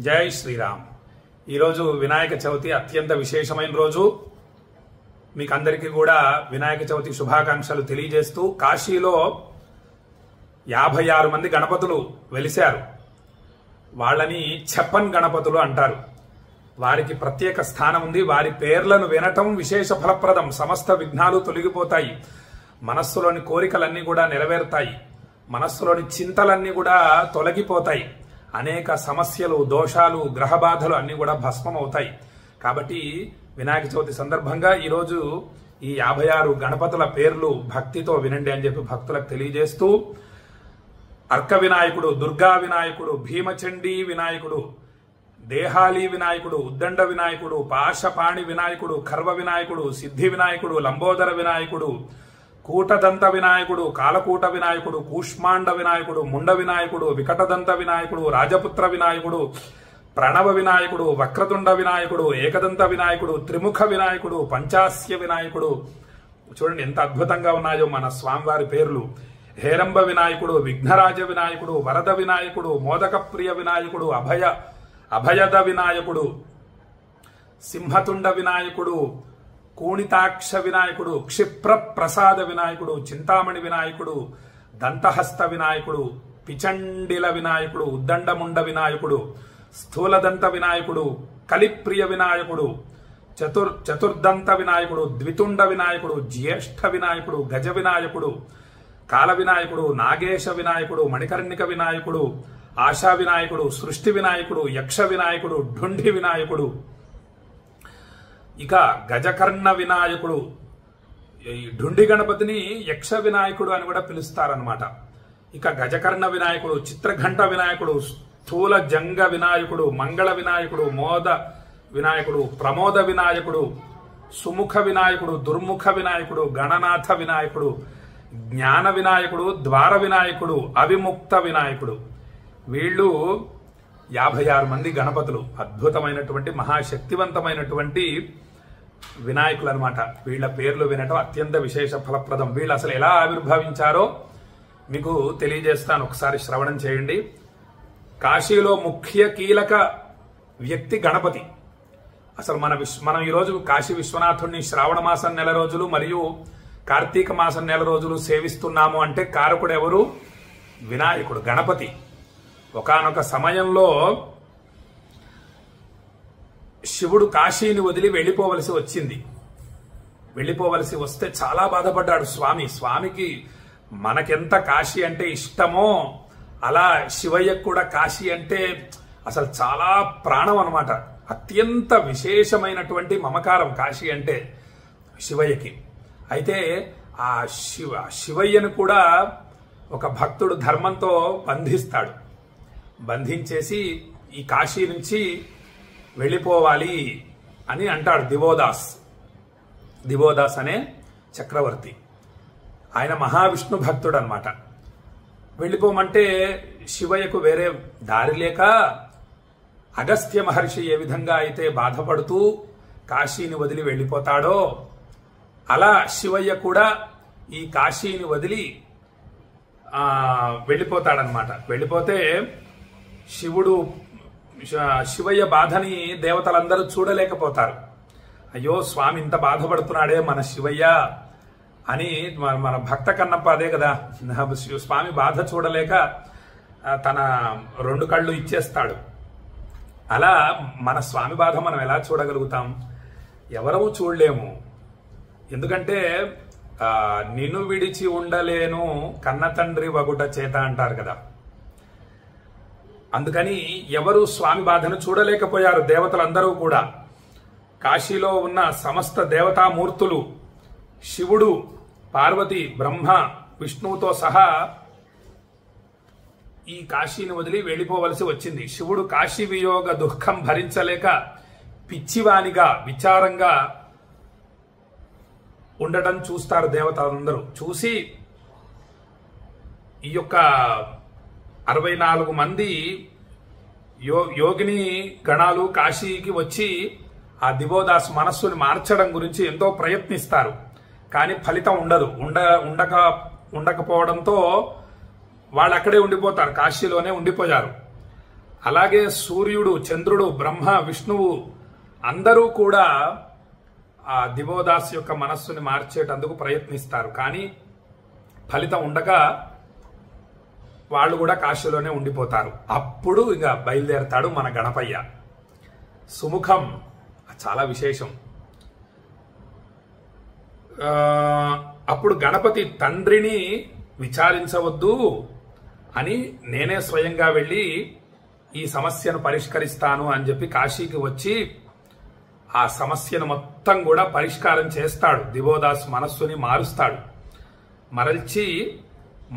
జై శ్రీరామ్. ఈరోజు వినాయక చవితి అత్యంత విశేషమైన రోజు. మీకు అందరికీ కూడా వినాయక చవితి శుభాకాంక్షలు తెలియజేస్తూ, కాశీలో 56 మంది గణపతులు వెలిశారు. వాళ్ళని ఛప్పన్ గణపతులు అంటారు. వారికి ప్రత్యేక స్థానం ఉంది. వారి పేర్లను వినటం విశేష ఫలప్రదం. సమస్త విఘ్నాలు తొలగిపోతాయి. మనస్సులోని కోరికలన్నీ కూడా నెరవేరుతాయి. మనస్సులోని చింతలన్నీ కూడా తొలగిపోతాయి. అనేక సమస్యలు, దోషాలు, గ్రహబాధలు అన్ని కూడా భస్మం అవుతాయి. కాబట్టి వినాయక చవితి సందర్భంగా ఈరోజు ఈ 56 గణపతుల పేర్లు భక్తితో వినండి అని చెప్పి భక్తులకు తెలియజేస్తూ, అర్క వినాయకుడు, దుర్గా వినాయకుడు, భీమచండీ వినాయకుడు, దేహాలి వినాయకుడు, ఉద్దండ వినాయకుడు, పాశపాణి వినాయకుడు, ఖర్వ వినాయకుడు, సిద్ధి వినాయకుడు, లంబోదర వినాయకుడు, కూటదంత వినాయకుడు, కాలకూట వినాయకుడు, కూష్మాండ వినాయకుడు, ముండ వినాయకుడు, వికటదంత వినాయకుడు, రాజపుత్ర వినాయకుడు, ప్రణవ వినాయకుడు, వక్రతుండ వినాయకుడు, ఏకదంత వినాయకుడు, త్రిముఖ వినాయకుడు, పంచాస్య వినాయకుడు. చూడండి ఎంత అద్భుతంగా ఉన్నాయో మన స్వామివారి పేర్లు. హేరంబ వినాయకుడు, విఘ్నరాజ వినాయకుడు, వరద వినాయకుడు, మోదక ప్రియ వినాయకుడు, అభయద వినాయకుడు, సింహతుండ వినాయకుడు, కూణితాక్ష వినాయకుడు, క్షిప్ర ప్రసాద వినాయకుడు, చింతామణి వినాయకుడు, దంతహస్త వినాయకుడు, పిచండిల వినాయకుడు, ఉద్దండముండ వినాయకుడు, స్థూలదంత వినాయకుడు, కలిప్రియ వినాయకుడు, చతుర్దంత వినాయకుడు, ద్వితుండ వినాయకుడు, జ్యేష్ఠ వినాయకుడు, గజ వినాయకుడు, కాల వినాయకుడు, నాగేశ వినాయకుడు, మణికర్ణిక వినాయకుడు, ఆశా వినాయకుడు, సృష్టి వినాయకుడు, యక్ష వినాయకుడు, ఢుండి వినాయకుడు, ఇక గజకర్ణ వినాయకుడు. ఈ ఢుండి గణపతిని యక్ష వినాయకుడు అని కూడా పిలుస్తారనమాట. ఇక గజకర్ణ వినాయకుడు, చిత్రఘంట వినాయకుడు, స్థూల జంగ వినాయకుడు, మంగళ వినాయకుడు, మోద వినాయకుడు, ప్రమోద వినాయకుడు, సుముఖ వినాయకుడు, దుర్ముఖ వినాయకుడు, గణనాథ వినాయకుడు, జ్ఞాన వినాయకుడు, ద్వార వినాయకుడు, అవిముక్త వినాయకుడు. వీళ్ళు 56 మంది గణపతులు. అద్భుతమైనటువంటి మహాశక్తివంతమైనటువంటి వినాయకులు అనమాట. వీళ్ళ పేర్లు వినటం అత్యంత విశేష ఫలప్రదం. వీళ్ళు అసలు ఎలా ఆవిర్భవించారో మీకు తెలియజేస్తాను, ఒకసారి శ్రవణం చేయండి. కాశీలో ముఖ్య కీలక వ్యక్తి గణపతి. అసలు మనం ఈరోజు కాశీ విశ్వనాథుడిని శ్రావణ మాసం నెల రోజులు మరియు కార్తీక మాసం నెల రోజులు సేవిస్తున్నాము అంటే కారకుడు ఎవరు? వినాయకుడు, గణపతి. ఒకానొక సమయంలో శివుడు కాశీని వదిలి వెళ్ళిపోవలసి వచ్చింది. వెళ్ళిపోవలసి వస్తే చాలా బాధపడ్డాడు స్వామికి మనకెంత కాశీ అంటే ఇష్టమో అలా శివయ్యకు కూడా కాశీ అంటే అసలు చాలా ప్రాణం అన్నమాట. అత్యంత విశేషమైనటువంటి మమకారం కాశీ అంటే శివయ్యకి. అయితే ఆ శివయ్యను కూడా ఒక భక్తుడు ధర్మంతో బంధిస్తాడు. బంధించేసి ఈ కాశీ నుంచి వెళ్ళిపోవాలి అని అంటాడు దివోదాస్ అనే చక్రవర్తి. ఆయన మహావిష్ణు భక్తుడు అనమాట. వెళ్ళిపోమంటే శివయ్యకు వేరే దారి లేక అగస్త్య మహర్షి ఏ విధంగా అయితే బాధపడుతూ కాశీని వదిలి వెళ్ళిపోతాడో అలా శివయ్య కూడా ఈ కాశీని వదిలి వెళ్ళిపోతాడనమాట. వెళ్ళిపోతే శివయ్య బాధని దేవతలందరూ చూడలేకపోతారు. అయ్యో స్వామి ఇంత బాధపడుతున్నాడే మన శివయ్య అని మన భక్త కన్నప్ప అదే కదా, స్వామి బాధ చూడలేక తన 2 కళ్ళు ఇచ్చేస్తాడు. అలా మన స్వామి బాధ మనం ఎలా చూడగలుగుతాం? ఎవరూ చూడలేము. ఎందుకంటే నిన్ను విడిచి ఉండలేను కన్న తండ్రి వగుట చేత అంటారు కదా. అందుకని ఎవరు స్వామి బాధను చూడలేకపోయారు దేవతలందరూ కూడా. కాశీలో ఉన్న సమస్త దేవతామూర్తులు, శివుడు, పార్వతి, బ్రహ్మ, విష్ణువుతో సహా ఈ కాశీని వదిలి వెళ్ళిపోవలసి వచ్చింది. శివుడు కాశీ వియోగ దుఃఖం భరించలేక పిచ్చివానిగా విచారంగా ఉండటం చూస్తారు దేవతలందరూ. చూసి ఈ యొక్క 64 మంది యోగిని గణాలు కాశీకి వచ్చి ఆ దివోదాస్ మనస్సుని మార్చడం గురించి ఎంతో ప్రయత్నిస్తారు. కానీ ఫలితం ఉండకపోవడంతో వాళ్ళు అక్కడే ఉండిపోతారు, కాశీలోనే ఉండిపోయారు. అలాగే సూర్యుడు, చంద్రుడు, బ్రహ్మ, విష్ణువు అందరూ కూడా ఆ దివోదాస్ యొక్క మనస్సుని మార్చేటందుకు ప్రయత్నిస్తారు. కానీ ఫలితం ఉండగా వాళ్ళు కూడా కాశీలోనే ఉండిపోతారు. అప్పుడు ఇక బయలుదేరతాడు మన గణపయ్య. సుముఖం చాలా విశేషం. అప్పుడు గణపతి తండ్రిని విచారించవద్దు అని నేనే స్వయంగా వెళ్ళి ఈ సమస్యను పరిష్కరిస్తాను అని చెప్పి కాశీకి వచ్చి ఆ సమస్యను మొత్తం కూడా పరిష్కారం చేస్తాడు. దివోదాస్ మనస్సుని మారుస్తాడు. మరల్చి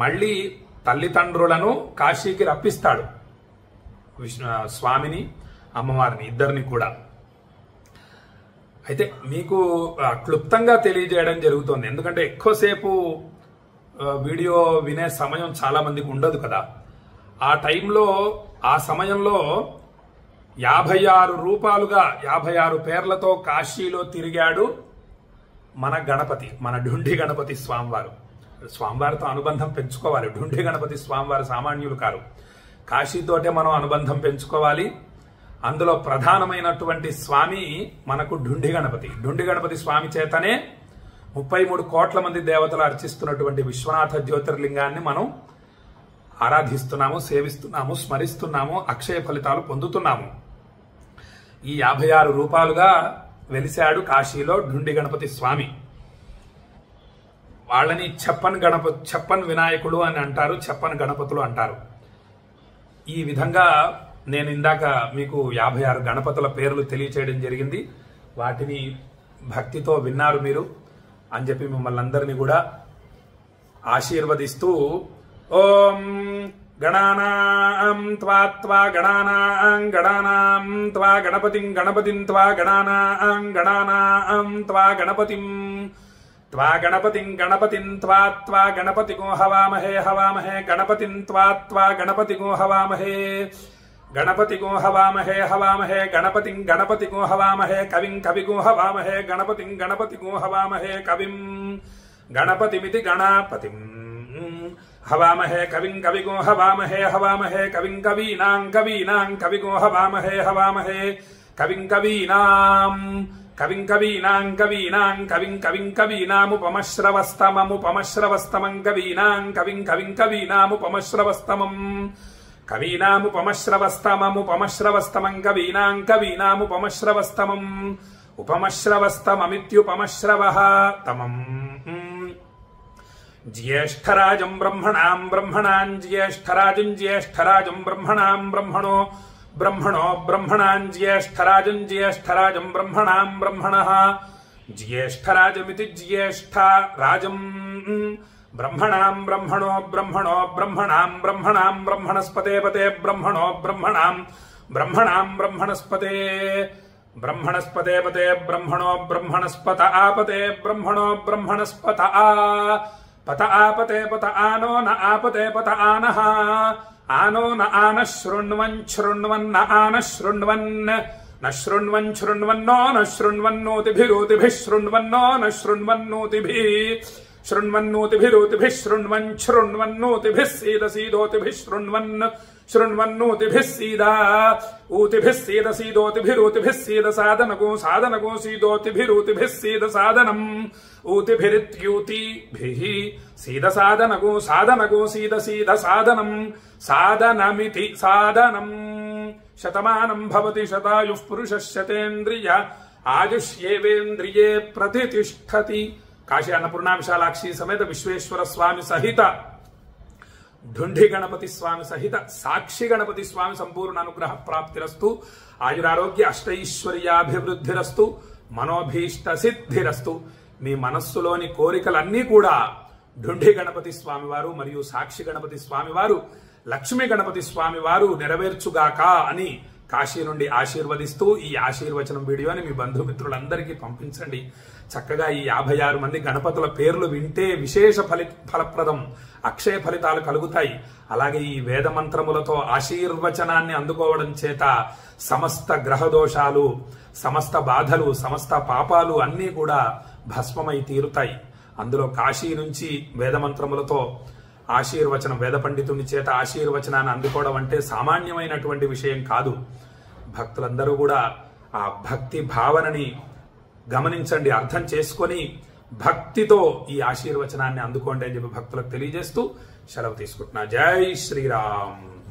మళ్ళీ తల్లిదండ్రులను కాశీకి రప్పిస్తాడు. స్వామిని, అమ్మవారిని ఇద్దరిని కూడా. అయితే మీకు క్లుప్తంగా తెలియజేయడం జరుగుతుంది. ఎందుకంటే ఎక్కువసేపు వీడియో వినే సమయం చాలా మందికి ఉండదు కదా. ఆ టైంలో, ఆ సమయంలో 56 రూపాలుగా 56 పేర్లతో కాశీలో తిరిగాడు మన గణపతి, మన ఢుండి గణపతి స్వామివారు. స్వామివారితో అనుబంధం పెంచుకోవాలి. ఢుండి గణపతి స్వామివారు సామాన్యులు కారు. కాశీతోటే మనం అనుబంధం పెంచుకోవాలి. అందులో ప్రధానమైనటువంటి స్వామి మనకు ఢుండి గణపతి. ఢుండి గణపతి స్వామి చేతనే 33 కోట్ల మంది దేవతలు అర్చిస్తున్నటువంటి విశ్వనాథ జ్యోతిర్లింగాన్ని మనం ఆరాధిస్తున్నాము, సేవిస్తున్నాము, స్మరిస్తున్నాము, అక్షయ ఫలితాలు పొందుతున్నాము. ఈ 56 రూపాలుగా వెలిశాడు కాశీలో ఢుండి గణపతి స్వామి. వాళ్ళని చెప్పన్ వినాయకుడు అని అంటారు, చెప్పన్ గణపతులు అంటారు. ఈ విధంగా నేను ఇందాక మీకు 56 గణపతుల పేర్లు తెలియచేయడం జరిగింది. వాటిని భక్తితో విన్నారు మీరు అని చెప్పి మిమ్మల్ని అందరినీ కూడా ఆశీర్వదిస్తూ, ఓం గణానాం త్వా గణానాం గణానాం త్వా గణపతిం గణపతిం త్వా గణానాం గణానాం త్వా గణపతిం గణపతిం త్వా గణపతిగో హవామహే హవామహే గణపతిం త్వా గణపతిగో హవామహే గణపతిగో హవామహే హవామహే గణపతిగో హవామహే కవిగో హవామహే గణపతిగో హవామహే కవిం గణపతిమితి గణపతిం హవామహే కవిగో హవామహే హవామహే కవీనాం కవిగో హవామహే హవామహే కవీనాం కవీనాముపమశ్రవస్తమం కవీనాముపమశ్రవస్తమం ఉపమశ్రవస్తమమిత్యుపమశ్రవః తమం జ్యేష్ఠరాజం బ్రహ్మణాం జ్యేష్ఠరాజం బ్రహ్మణాం జ్యేష్ఠరాజం బ్రహ్మణః జ్యేష్ఠరాజమితి జ్యేష్ఠరాజం బ్రహ్మణాం బ్రహ్మణస్పతే పతే బ్రహ్మణస్పతే పతే బ్రహ్మణస్పత ఆపతే బ్రహ్మణస్పత పత ఆపతే పత ఆనో న ఆపతే పత ఆనః ఆనో న ఆన శృణ్వన్న ఆన శృణ్వన్ న శృణ్వన్నో న శృణ్వన్నోతిభిరోతిభిః శృణ్వన్నో న శృణ్వన్నోతిభిరోతిభిః శృణ్వన్నోతిభిః సీదోతిభిః శృణ్వన్నోతిభిః సీదా ఊతిభిః సీదోతిభిరోతిభిః సీద సాధనగో సీదోతిభిరోతిభిః సీద సాధనం ఊతిభిరిత్యూతిభిః సీద సాధనగో సీద సాధనం సాధనమితి సాధనం శతమానం భవతి శతాయుః పురుషః శతేంద్రియ ఆయుష్యేవేంద్రియే ప్రతిష్ఠతి. కాశీ అన్నపూర్ణ విశాలాక్షి సమేత విశ్వేశ్వర స్వామి సహిత ఢుండి గణపతి స్వామి సహిత సాక్షి గణపతి స్వామి సంపూర్ణ అనుగ్రహ ప్రాప్తిరస్తు. ఆయురారోగ్య అష్టైశ్వర్యాభివృద్ధిరస్తు. మనోభీష్ట సిద్ధిరస్తు. మీ మనస్సులోని కోరికలన్నీ కూడా ఢుండి గణపతి స్వామి వారు మరియు సాక్షి గణపతి స్వామి వారు, లక్ష్మీ గణపతి స్వామి వారు నెరవేర్చుగాక అని కాశీ నుండి ఆశీర్వదిస్తూ ఈ ఆశీర్వచనం వీడియోని మీ బంధుమిత్రులందరికీ పంపించండి. చక్కగా ఈ 56 మంది గణపతుల పేర్లు వింటే విశేష ఫలప్రదం అక్షయ ఫలితాలు కలుగుతాయి. అలాగే ఈ వేద మంత్రములతో ఆశీర్వచనాన్ని అందుకోవడం చేత సమస్త గ్రహ దోషాలు, సమస్త బాధలు, సమస్త పాపాలు అన్నీ కూడా భస్మమై తీరుతాయి. అందులో కాశీ నుంచి వేద మంత్రములతో ఆశీర్వచనం, వేద పండితుని చేత ఆశీర్వచనాన్ని అందుకోవడం అంటే సామాన్యమైనటువంటి విషయం కాదు. భక్తులందరూ కూడా ఆ భక్తి భావనని గమనించండి, అర్థం చేసుకొని భక్తితో ఈ ఆశీర్వచనాన్ని అందుకోండి అని చెప్పి భక్తులకు తెలియజేస్తూ సెలవు తీసుకుంటున్నా. జై శ్రీరామ్.